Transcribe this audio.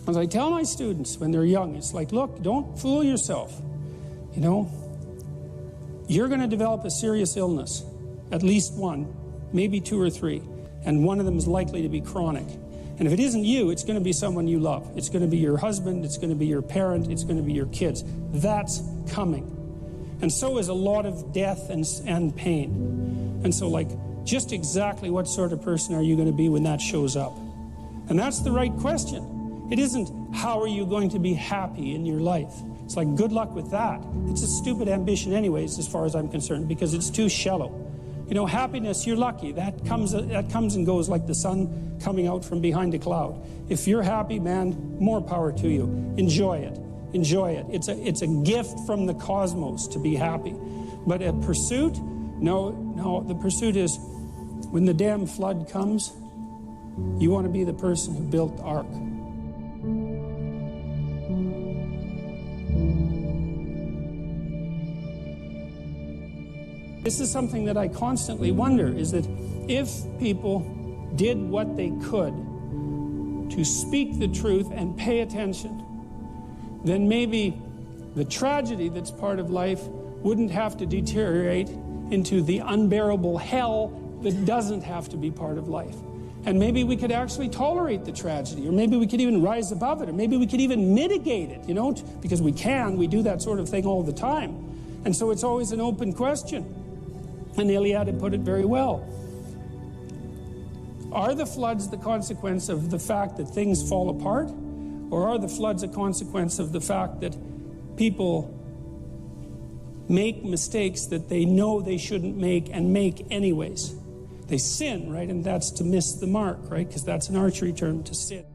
As I tell my students when they're young, it's like, look, don't fool yourself. You know, you're going to develop a serious illness, at least one, maybe 2 or 3, and one of them is likely to be chronic. And if it isn't you, it's going to be someone you love. It's going to be your husband, it's going to be your parent, it's going to be your kids. That's coming. And so is a lot of death and pain. And so, like, just exactly what sort of person are you going to be when that shows up? And that's the right question. It isn't, how are you going to be happy in your life? It's like, good luck with that. It's a stupid ambition anyways, as far as I'm concerned, because it's too shallow. You know, happiness, you're lucky. That comes and goes like the sun coming out from behind a cloud. If you're happy, man, more power to you. Enjoy it. Enjoy it. It's a gift from the cosmos to be happy. But a pursuit? No, the pursuit is when the damn flood comes, you want to be the person who built the ark. This is something that I constantly wonder, is that if people did what they could to speak the truth and pay attention, then maybe the tragedy that's part of life wouldn't have to deteriorate into the unbearable hell that doesn't have to be part of life. And maybe we could actually tolerate the tragedy, or maybe we could even rise above it, or maybe we could even mitigate it, you know, because we do that sort of thing all the time. And so it's always an open question. And Iliad had put it very well. Are the floods the consequence of the fact that things fall apart? Or are the floods a consequence of the fact that people make mistakes that they know they shouldn't make and make anyways? They sin, right? And that's to miss the mark, right? Because that's an archery term, to sin.